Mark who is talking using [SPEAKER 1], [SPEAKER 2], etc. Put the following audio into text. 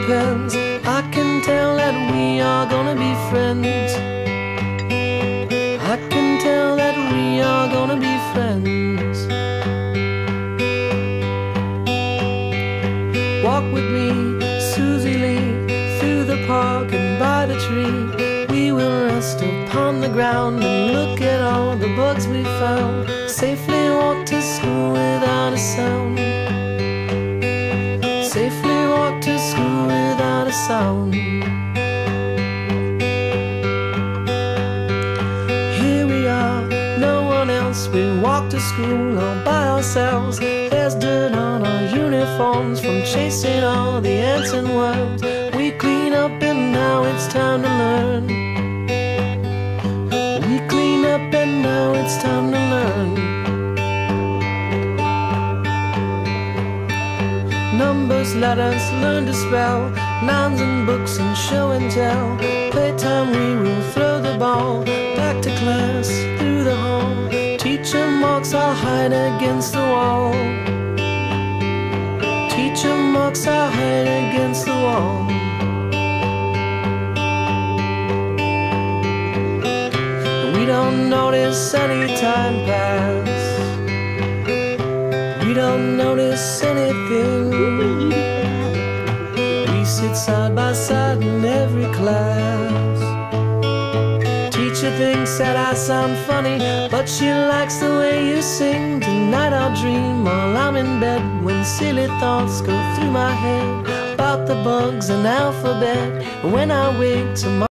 [SPEAKER 1] depends. I can tell that we are gonna be friends. I can tell that we are gonna be friends. Walk with me, Susie Lee, through the park and by the tree. We will rest upon the ground and look at all the bugs we found. Safely walk to school without a sound. Safely walk to school without a sound. Here we are, no one else. We walk to school all by ourselves. There's dirt on our uniforms from chasing all the ants and worms. We clean up and now it's time to learn. We clean up and now it's time to learn. Numbers, letters, learn to spell, nouns and books and show and tell. Playtime we will throw the ball back to class through the hall. Teacher marks our hide against the wall. Teacher marks our hide against the wall. We don't notice any time pass. We don't notice anything. We sit side by side in every class. Teacher thinks that I sound funny, but she likes the way you sing. Tonight I'll dream while I'm in bed, when silly thoughts go through my head about the bugs and alphabet. When I wake tomorrow